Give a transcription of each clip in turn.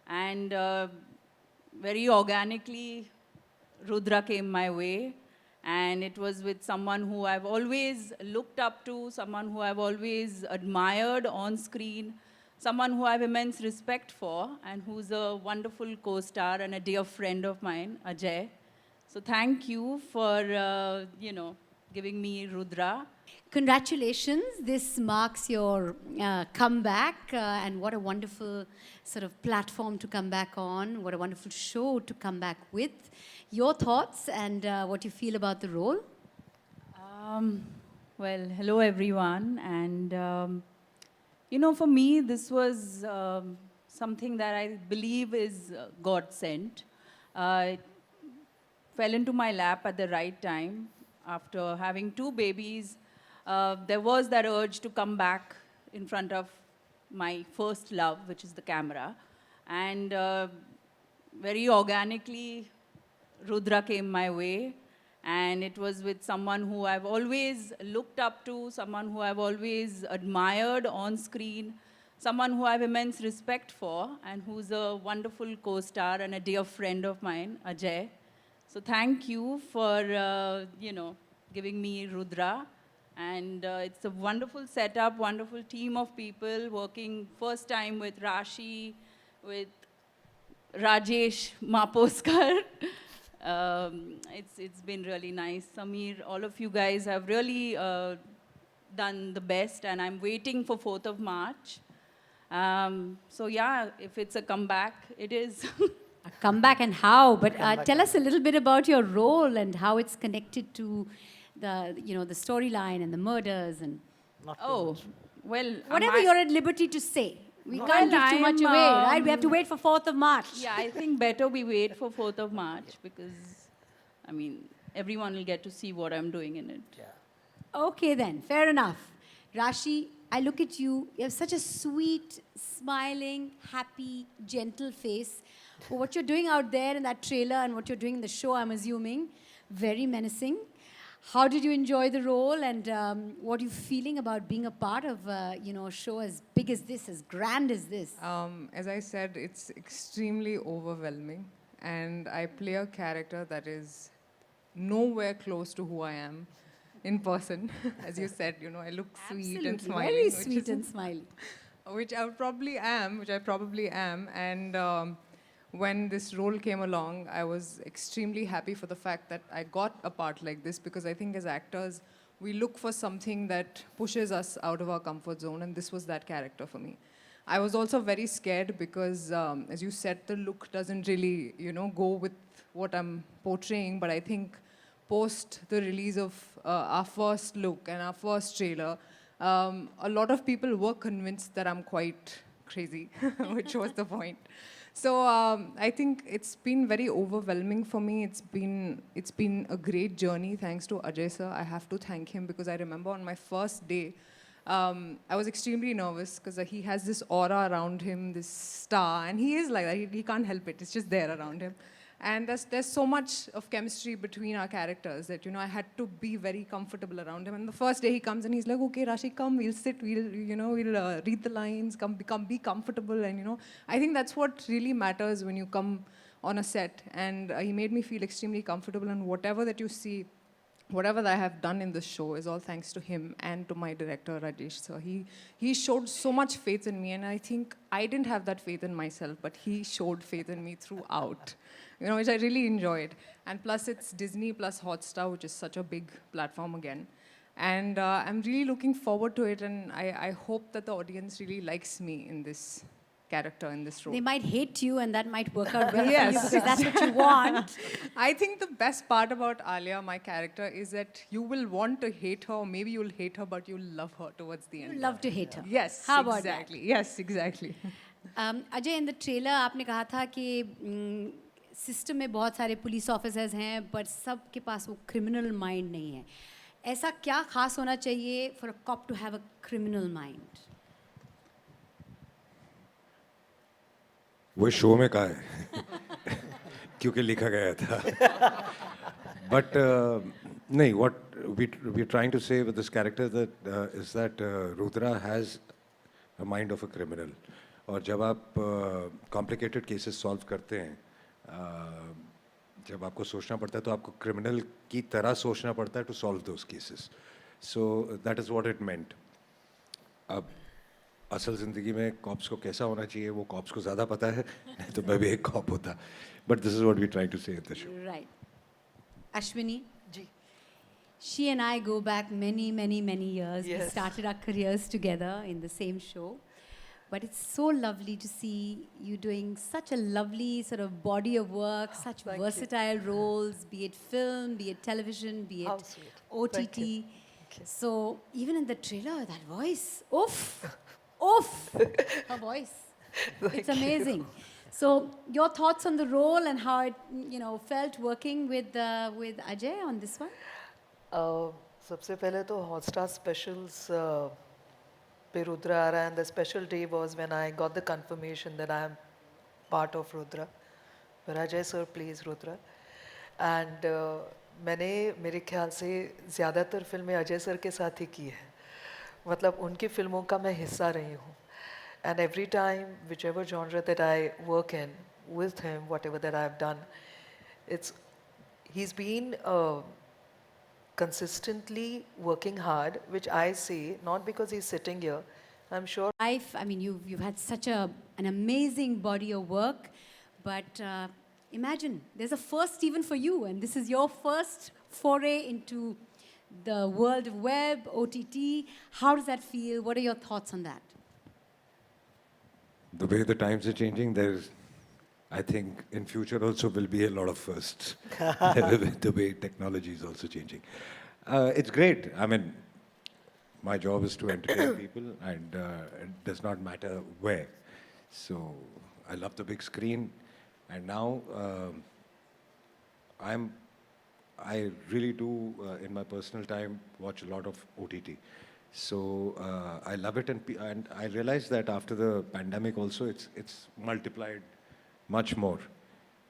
And very organically, Rudra came my way. And it was with someone who I've always looked up to, someone who I've always admired on screen, someone who I have immense respect for, and who's a wonderful co-star and a dear friend of mine, Ajay. So thank you for, giving me Rudra. Congratulations. This marks your comeback, and what a wonderful sort of platform to come back on. What a wonderful show to come back with. Your thoughts and what you feel about the role? Um, well, hello everyone. And, for me, this was something that I believe is God sent. It fell into my lap at the right time. After having two babies, there was that urge to come back in front of my first love, which is the camera. And very organically, Rudra came my way. And it was with someone who I've always looked up to, someone who I've always admired on screen, someone who I have immense respect for, and who's a wonderful co-star and a dear friend of mine, Ajay. So thank you for, giving me Rudra. And it's a wonderful setup, wonderful team of people working first time with Rashi, with Rajesh Maposkar. It's been really nice. Samir, all of you guys have really done the best, and I'm waiting for 4th of March. So yeah, if it's a comeback, it is. A comeback and how? But tell us a little bit about your role and how it's connected to the storyline and the murders and Oh, well, whatever you're at liberty to say. We Well, can't give too much I'm, away, right? We have to wait for 4th of March. Yeah, I think better we wait for 4th of March because, everyone will get to see what I'm doing in it. Okay, then, fair enough. Rashi, I look at you, you have such a sweet, smiling, happy, gentle face. But what you're doing out there in that trailer and what you're doing in the show, I'm assuming, very menacing. How did you enjoy the role, and what are you feeling about being a part of a show as big as this, as grand as this? As I said, it's extremely overwhelming, and I play a character that is nowhere close to who I am in person. As you said, I look sweet and Absolutely, smiling, very sweet and smiley. which I probably am. And when this role came along, I was extremely happy for the fact that I got a part like this, because I think as actors, we look for something that pushes us out of our comfort zone, and this was that character for me. I was also very scared because, as you said, the look doesn't really, go with what I'm portraying. But I think post the release of our first look and our first trailer, a lot of people were convinced that I'm quite crazy, which was the point. So I think it's been very overwhelming for me. It's been a great journey, thanks to Ajay sir. I have to thank him, because I remember on my first day, I was extremely nervous because he has this aura around him, this star, and he is like that. He can't help it. It's just there around him. And there's so much of chemistry between our characters that, I had to be very comfortable around him. And the first day he comes and he's like, okay, Rashi, come, we'll sit, we'll read the lines, come, be comfortable. And, I think that's what really matters when you come on a set. And he made me feel extremely comfortable. And whatever that you see, whatever that I have done in this show is all thanks to him and to my director, Rajesh. So he showed so much faith in me, and I think I didn't have that faith in myself, but he showed faith in me throughout, which I really enjoyed. And plus, it's Disney plus Hotstar, which is such a big platform again. And I'm really looking forward to it, and I hope that the audience really likes me in this character, in this role. They might hate you, and that might work out well Yes. for you, because that's what you want. I think the best part about Alia, my character, is that you will want to hate her, or maybe you'll hate her, but you'll love her towards the end. You love to hate her. Yes, How about exactly. Yes, exactly. Ajay, in the trailer आपने कहा था कि system में बहुत सारे police officers हैं, but सब के पास वो क्रिमिनल माइंड नहीं है. ऐसा क्या खास होना चाहिए for a cop to have a criminal mind? वो शो में कहा है क्योंकि लिखा गया था बट नहीं what we're trying to say with this character that is that Rudra has a mind of a criminal. और जब आप कॉम्प्लिकेटेड केसेस सॉल्व करते हैं, जब आपको सोचना पड़ता है तो आपको क्रिमिनल की तरह सोचना पड़ता है to solve those cases. So that is what it meant. अब असल ज़िंदगी में कॉप्स को कैसा होना चाहिए वो कॉप्स को ज़्यादा पता है, नहीं तो मैं भी एक कॉप होता. But this is what we try to say in the show. Right. Ashwini, ji. she and I go back many, many, many years. We Yes. started our careers together in the same show. But it's so lovely to see you doing such a lovely sort of body of work, such Thank you. versatile roles, be it film, be it television, be How it sweet. OTT. Thank you. Thank you. So even in the trailer, that voice, oof, oof, her voice. It's amazing. So your thoughts on the role and how it, felt working with Ajay on this one? सबसे पहले तो Hotstar specials पे रुद्रा आ रहा है, and the special day was when I got the confirmation that I am part of Rudra, where Ajay sir plays Rudra. And मैंने मेरे ख्याल से ज़्यादातर फिल्में अजय सर के साथ ही की है, मतलब उनकी फिल्मों का मैं हिस्सा रही हूँ. And every time, whichever genre that I work in with him, whatever that I've done, he's been consistently working hard, which I say, not because he's sitting here. I'm sure. Life, I mean, you've had such an amazing body of work, but imagine there's a first even for you, and this is your first foray into the world of web, OTT. How does that feel? What are your thoughts on that? The way the times are changing, I think in future also will be a lot of firsts. The way technology is also changing. It's great. I mean, my job is to entertain people, and it does not matter where. So I love the big screen, and now I really do in my personal time watch a lot of OTT. So I love it, and I realized that after the pandemic also, it's multiplied much more.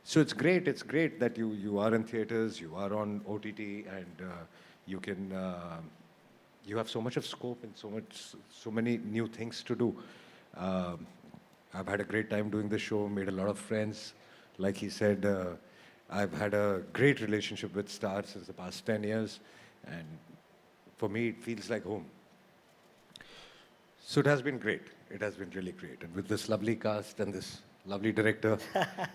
So it's great. It's great that you are in theaters, you are on OTT, and you can you have so much of scope and so many new things to do. I've had a great time doing the show. Made a lot of friends. Like he said, I've had a great relationship with stars since the past 10 years, and for me, it feels like home. So it has been great. It has been really great. And with this lovely cast and this lovely director,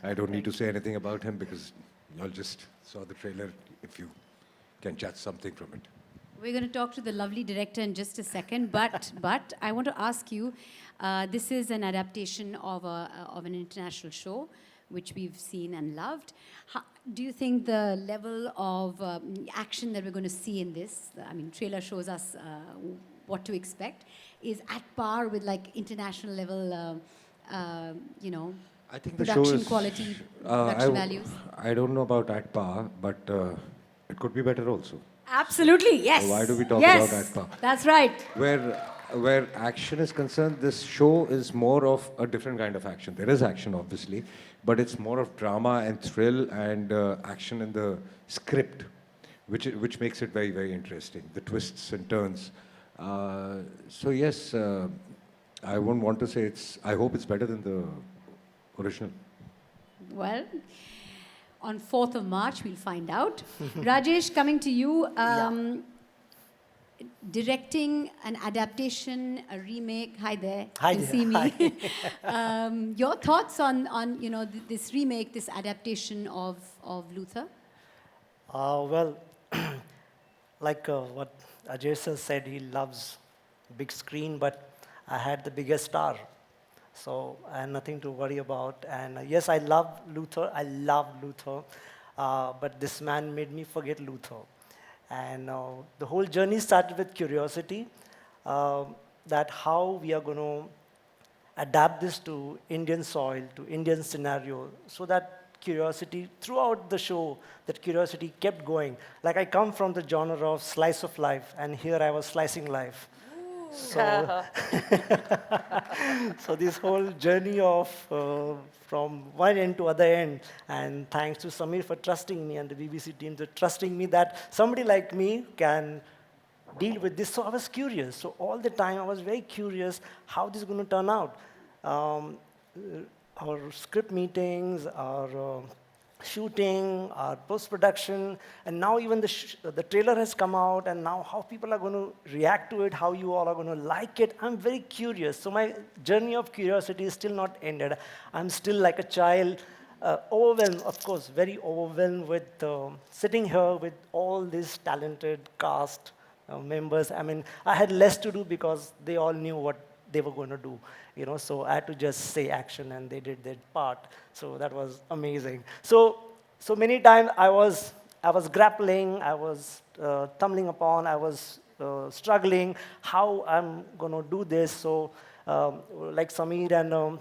I don't need to say anything about him because you all just saw the trailer if you can judge something from it. We're going to talk to the lovely director in just a second, but I want to ask you, this is an adaptation of an international show, which we've seen and loved. Do you think the level of action that we're going to see in this, I mean, trailer shows us what to expect, is at par with like international level, I think the show production is quality, production values? I don't know about at par, but it could be better also. Absolutely, yes. Why do we talk yes, about at par? That's right. Where action is concerned, this show is more of a different kind of action. There is action, obviously, but it's more of drama and thrill and action in the script, which makes it very, very interesting. The twists and turns. So yes, I wouldn't want to say I hope it's better than the original. Well, on 4th of March, we'll find out. Rajesh, coming to you. Directing an adaptation, a remake. Hi there. Hi You there. see me. Your thoughts on this remake, this adaptation of Luther? Well, like what Ajay sir said, he loves big screen, but I had the biggest star. So I had nothing to worry about. And yes, I love Luther. I love Luther. But this man made me forget Luther. And the whole journey started with curiosity, that how we are going to adapt this to Indian soil, to Indian scenario, so that curiosity throughout the show, that curiosity kept going. Like I come from the genre of slice of life, and here I was slicing life. So, so this whole journey of from one end to other end, and thanks to Samir for trusting me and the BBC team for trusting me that somebody like me can deal with this. So I was curious. So all the time I was very curious how this is going to turn out. um, our script meetings, our shooting, our post-production, and now even the trailer has come out, and now how people are going to react to it, how you all are going to like it. I'm very curious. So my journey of curiosity is still not ended. I'm still like a child, overwhelmed, of course, very overwhelmed with sitting here with all these talented cast members. I mean, I had less to do because they all knew what they were going to do, so I had to just say action and they did their part. So that was amazing. So many times I was grappling, I was tumbling upon, I was struggling how I'm going to do this. So like Sameer and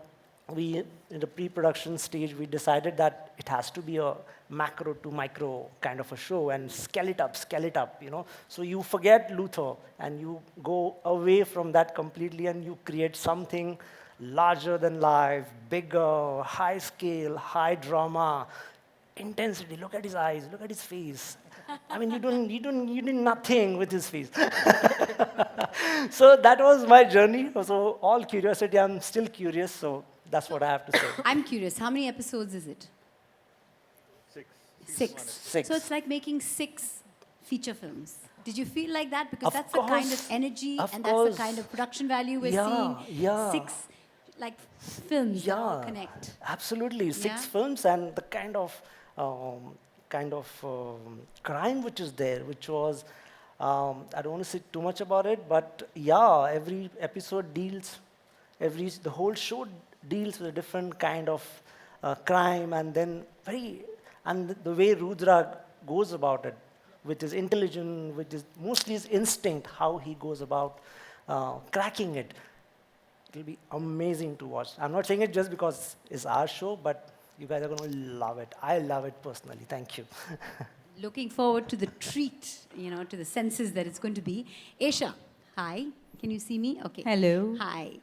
we, in the pre-production stage, we decided that it has to be a macro to micro kind of a show and scale it up, So you forget Luther and you go away from that completely and you create something larger than life, bigger, high scale, high drama, intensity. Look at his eyes, look at his face. I mean, you did nothing with his face. So that was my journey. So all curiosity, I'm still curious, so that's what I have to say. I'm curious, how many episodes is it? 6. Six. So it's like making 6 feature films. Did you feel like that? Because Of that's the kind of course. energy Of and course. that's the kind of production value we're Yeah, seeing. yeah. 6 like films that all Yeah, connect. absolutely. 6 Yeah. films and the kind of crime which is there, which was, I don't want to say too much about it, but yeah, every episode deals, the whole show deals with a different kind of crime, and then the way Rudra goes about it, which is intelligent, which is mostly his instinct, how he goes about cracking it. It'll be amazing to watch. I'm not saying it just because it's our show, but you guys are going to love it. I love it personally. Thank you. Looking forward to the treat, to the senses that it's going to be. Aisha, hi. Can you see me? Okay. Hello. Hi.